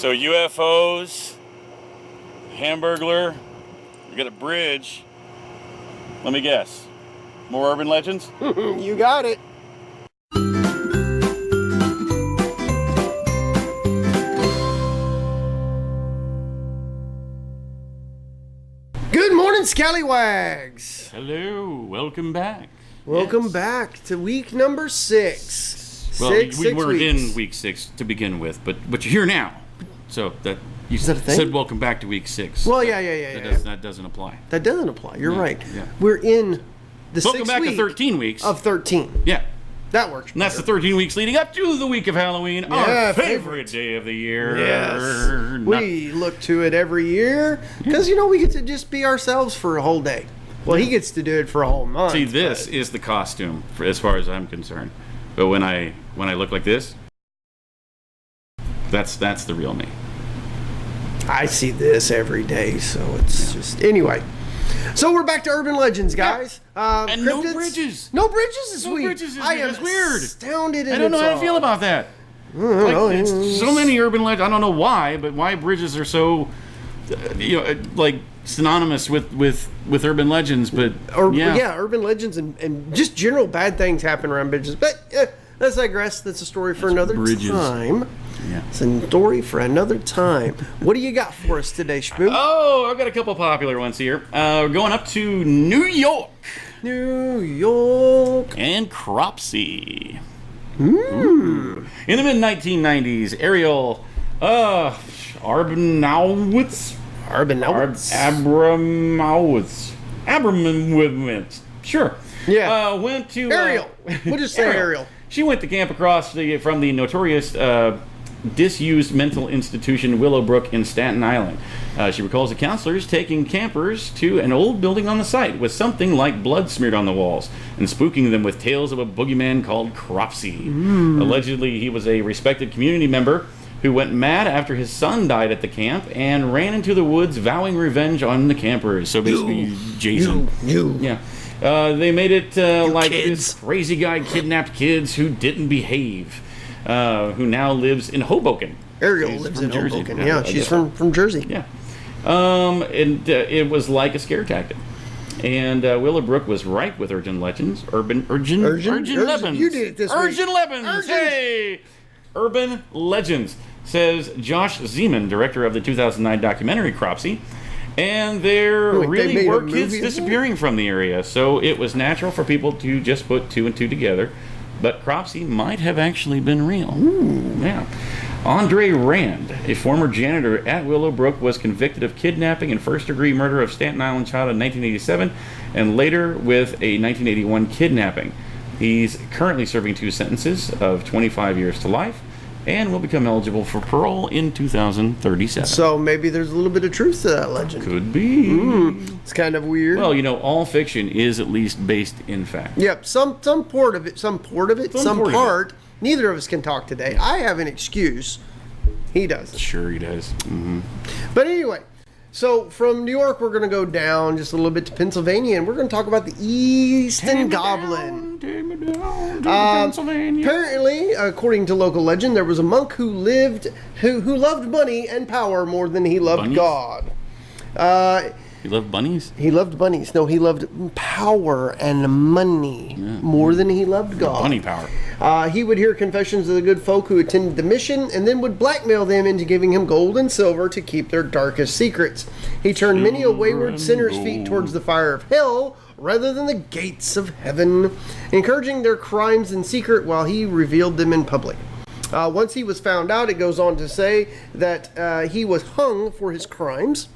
So UFOs, Hamburglar, we got a bridge. Let me guess. More urban legends? You got it. Good morning, Scallywags. Hello, welcome back. Welcome back to week number 6. Well, we were weeks. in week 6 to begin with, but you're here now. So that you Is that a thing? said welcome back to week 6. Well, yeah. That doesn't apply. That doesn't apply. You're right. Yeah. We're in the Welcome 6th back week to 13 weeks. of 13. Yeah. That works. And that's the 13 weeks leading up to the week of Halloween, our favorite day of the year. Yes. We look to it every year because, we get to just be ourselves for a whole day. Well, he gets to do it for a whole month. See, this is the costume, as far as I'm concerned. But when I look like this, that's the real me. I see this every day, so it's just... Anyway. So we're back to urban legends, guys. And no cryptids. bridges. No bridges this No week. bridges this I week. am That's weird. astounded. I don't know how to feel about that. It's so many urban legends. I don't know why, but why bridges are so, like synonymous with urban legends. But urban legends and just general bad things happen around bridges. But let's digress. That's a story for another time. Yeah. It's a story for another time. What do you got for us today, Spook? Oh, I've got a couple popular ones here. We're going up to New York. New York. And Cropsy. In the mid-1990s, Ariel Abramowitz. Sure. Yeah. Went to... Ariel. We'll just say Ariel. She went to camp across from the notorious disused mental institution Willowbrook in Staten Island. She recalls the counselors taking campers to an old building on the site with something like blood smeared on the walls and spooking them with tales of a boogeyman called Cropsy. Allegedly, he was a respected community member who went mad after his son died at the camp and ran into the woods vowing revenge on the campers. So basically, Jason. Yeah. They made it like kids. this crazy guy kidnapped kids who didn't behave, who now lives in Hoboken. Ariel She's lives from in Jersey. Hoboken. Yeah, Yeah, she's from Jersey. Yeah. And it was like a scare tactic. And Willowbrook was ripe with urgent legends. Urgent legends. You did it this week. Urgent legends. Hey! Urban legends, says Josh Zeman, director of the 2009 documentary Cropsy. And there really were kids disappearing from the area, so it was natural for people to just put 2 and 2 together. But Cropsy might have actually been real. Yeah. Andre Rand, a former janitor at Willowbrook, was convicted of kidnapping and first-degree murder of Staten Island child in 1987, and later with a 1981 kidnapping. He's currently serving 2 sentences of 25 years to life, and will become eligible for parole in 2037. So maybe there's a little bit of truth to that legend. Could be. It's kind of weird. Well, all fiction is at least based in fact. Yep, some part of it, some part. Neither of us can talk today. I have an excuse. He does. Sure he does. But anyway, so from New York, we're going to go down just a little bit to Pennsylvania, and we're going to talk about the End Goblin. Pennsylvania. Apparently, according to local legend, there was a monk who loved money and power more than he loved God. He loved bunnies? He loved bunnies. No, he loved power and money more than he loved God. Bunny power. He would hear confessions of the good folk who attended the mission and then would blackmail them into giving him gold and silver to keep their darkest secrets. He turned many a wayward sinner's feet towards the fire of hell rather than the gates of heaven, encouraging their crimes in secret while he revealed them in public. Once he was found out, it goes on to say that he was hung for his crimes.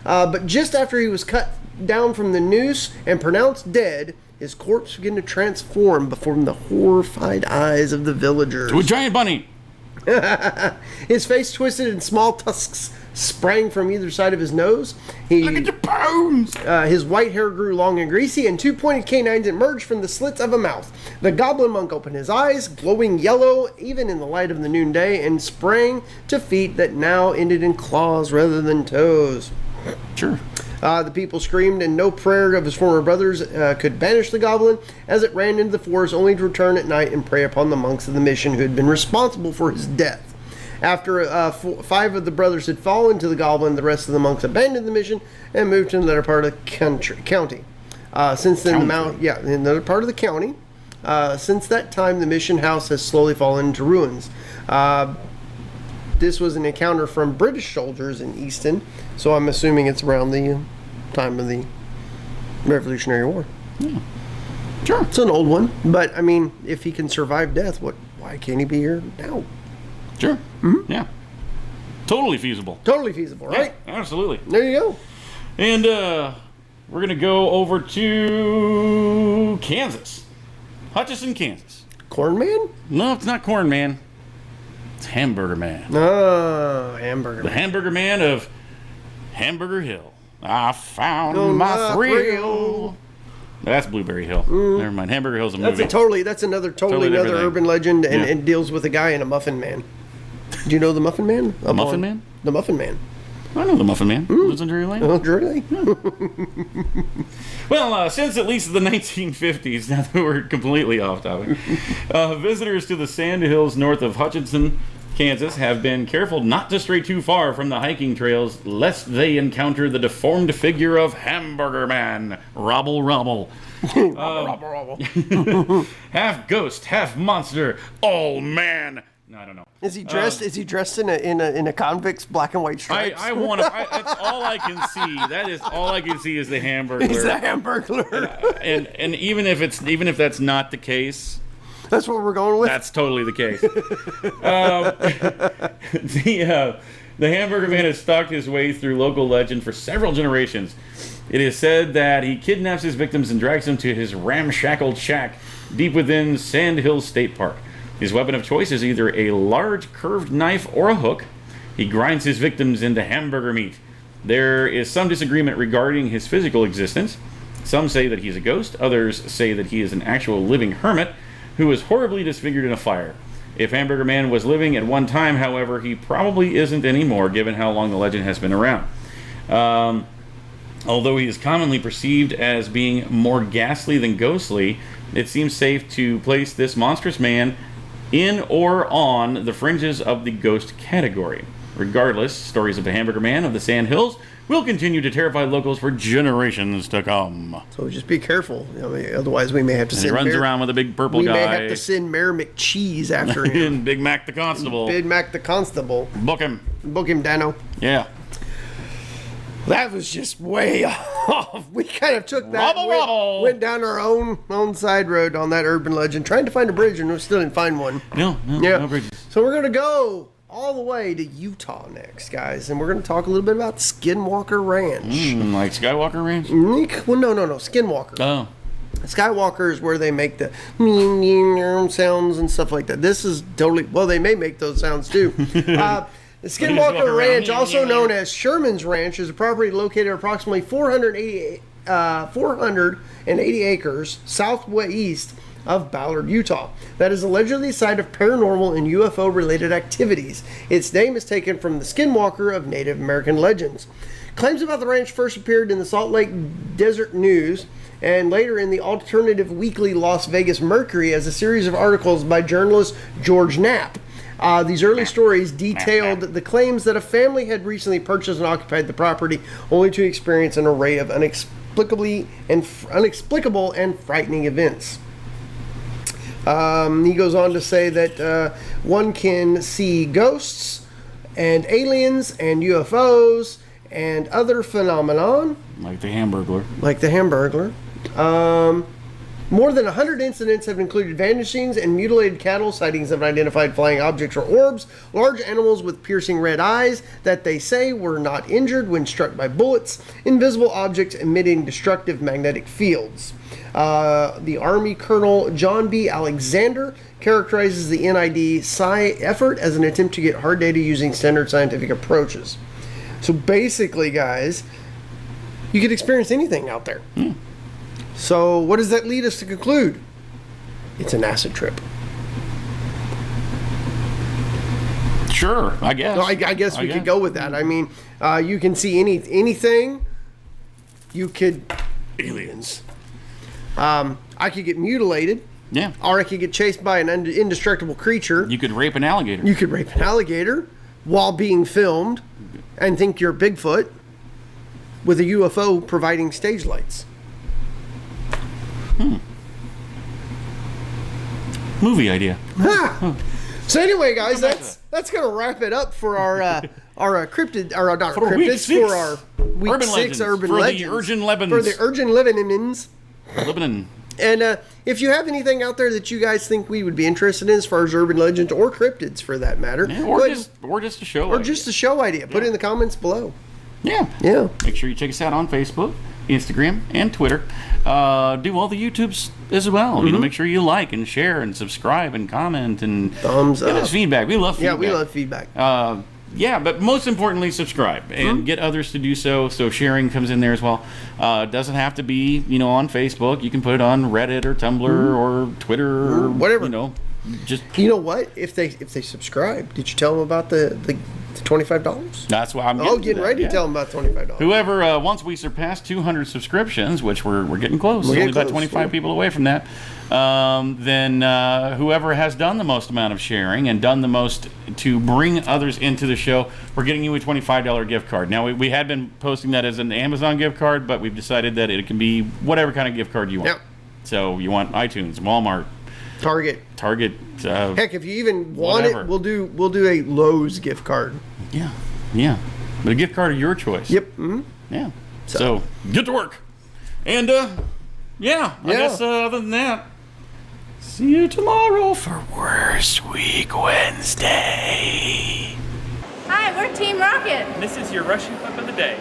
But just after he was cut down from the noose and pronounced dead, his corpse began to transform before the horrified eyes of the villagers. To a giant bunny! His face twisted and small tusks sprang from either side of his nose. Look at the bones! His white hair grew long and greasy, and 2 pointed canines emerged from the slits of a mouth. The goblin monk opened his eyes, glowing yellow even in the light of the noonday, and sprang to feet that now ended in claws rather than toes. Sure. The people screamed, and no prayer of his former brothers could banish the goblin, as it ran into the forest only to return at night and prey upon the monks of the mission who had been responsible for his death. After 5 of the brothers had fallen to the goblin, the rest of the monks abandoned the mission and moved to another part of the county. Since then, another part of the county. Since that time, the mission house has slowly fallen into ruins. This was an encounter from British soldiers in Easton, so I'm assuming it's around the time of the Revolutionary War. Yeah. Sure. It's an old one, but I mean, if he can survive death, why can't he be here now? Sure. Mm-hmm. Yeah. Totally feasible. Totally feasible, right? Yeah, absolutely. There you go. And we're going to go over to Kansas. Hutchinson, Kansas. Corn Man? No, it's not Corn Man. It's Hamburger Man. Oh, Hamburger Man. The Hamburger Man of Hamburger Hill. I found my thrill. That's Blueberry Hill. Never mind. Hamburger Hill's a movie. That's another urban legend, and it deals with a guy and a Muffin Man. Do you know the Muffin Man? The Muffin Man? The Muffin Man. I know the Muffin Man. Lives in Drury Lane. Oh, Drury Lane? Yeah. Well, since at least the 1950s, now that we're completely off topic, visitors to the sand hills north of Hutchinson, Kansas, have been careful not to stray too far from the hiking trails, lest they encounter the deformed figure of Hamburger Man. Robble, robble. Half ghost, half monster, all man. No, I don't know. Is he dressed? Is he dressed in a convict's black and white stripes? I want to. That's all I can see. That is all I can see is the Hamburglar. He's the Hamburglar. And even if that's not the case. That's what we're going with? That's totally the case. The Hamburger Man has stalked his way through local legend for several generations. It is said that he kidnaps his victims and drags them to his ramshackle shack deep within Sand Hills State Park. His weapon of choice is either a large curved knife or a hook. He grinds his victims into hamburger meat. There is some disagreement regarding his physical existence. Some say that he's a ghost. Others say that he is an actual living hermit who was horribly disfigured in a fire. If Hamburger Man was living at one time, however, he probably isn't anymore, given how long the legend has been around. Although he is commonly perceived as being more ghastly than ghostly, it seems safe to place this monstrous man in or on the fringes of the ghost category. Regardless, stories of the Hamburger Man of the Sand Hills will continue to terrify locals for generations to come. So just be careful. Otherwise, we may have to send. He runs around with a big purple guy. We may have to send Mayor McCheese after him. And Big Mac the Constable. Big Mac the Constable. Book him. Book him, Dano. Yeah. That was just way off. We kind of took that. Went down our own side road on that urban legend, trying to find a bridge, and we still didn't find one. No bridges. So we're gonna go all the way to Utah next, guys, and we're going to talk a little bit about Skinwalker Ranch. Like Skywalker Ranch? Well, no, Skinwalker. Oh. Skywalker is where they make the sounds and stuff like that. This is totally, well, they may make those sounds too. The Skinwalker Ranch, also known as Sherman's Ranch, is a property located approximately 480 acres southwest of Ballard, Utah, that is allegedly the site of paranormal and UFO-related activities. Its name is taken from the Skinwalker of Native American legends. Claims about the ranch first appeared in the Salt Lake Desert News and later in the alternative weekly Las Vegas Mercury as a series of articles by journalist George Knapp. These early stories detailed the claims that a family had recently purchased and occupied the property, only to experience an array of inexplicable and frightening events. He goes on to say that one can see ghosts and aliens and UFOs and other phenomenon. Like the Hamburglar. More than 100 incidents have included vanishings and mutilated cattle, sightings of unidentified flying objects or orbs, large animals with piercing red eyes that they say were not injured when struck by bullets, invisible objects emitting destructive magnetic fields. The Army Colonel John B. Alexander characterizes the NID Psi effort as an attempt to get hard data using standard scientific approaches. So basically, guys, you could experience anything out there. So what does that lead us to conclude? It's an acid trip. Sure, I guess. No, I guess we could go with that. I mean, you can see anything. You could... Aliens. I could get mutilated. Yeah. Or it could get chased by an indestructible creature. You could rape an alligator. You could rape an alligator while being filmed and think you're Bigfoot with a UFO providing stage lights. Movie idea. So anyway, guys, that's gonna wrap it up for our cryptid, or not for cryptids, for our week Urban 6 legends. urban For legends. the urgent lebens. For the urgent lebanins. Lebanon. And if you have anything out there that you guys think we would be interested in as far as urban legends or cryptids for that matter, Yeah, or just a show or idea. just a show idea, put it in the comments below. Yeah. Make sure you check us out on Facebook, Instagram, and Twitter. Do all the YouTubes as well. You know, make sure you like and share and subscribe and comment and Thumbs give up. us feedback. We love feedback. Yeah, we love feedback. Yeah, but most importantly, subscribe and get others to do so. So sharing comes in there as well. It doesn't have to be, on Facebook. You can put it on Reddit or Tumblr or Twitter or whatever. Just you know what? If they subscribe, did you tell them about the $25? That's what I'm getting ready to tell them about $25. Whoever, once we surpass 200 subscriptions, which we're getting close, only about 25 people away from that, then whoever has done the most amount of sharing and done the most to bring others into the show, we're getting you a $25 gift card. Now, we had been posting that as an Amazon gift card, but we've decided that it can be whatever kind of gift card you want. Yep. So you want iTunes, Walmart, Target. Heck, if you even want it, we'll do a Lowe's gift card. Yeah. But a gift card of your choice. Yep. Yeah. So get to work. And I guess other than that, see you tomorrow for Worst Week Wednesday. Hi, we're Team Rocket. This is your Russian clip of the day.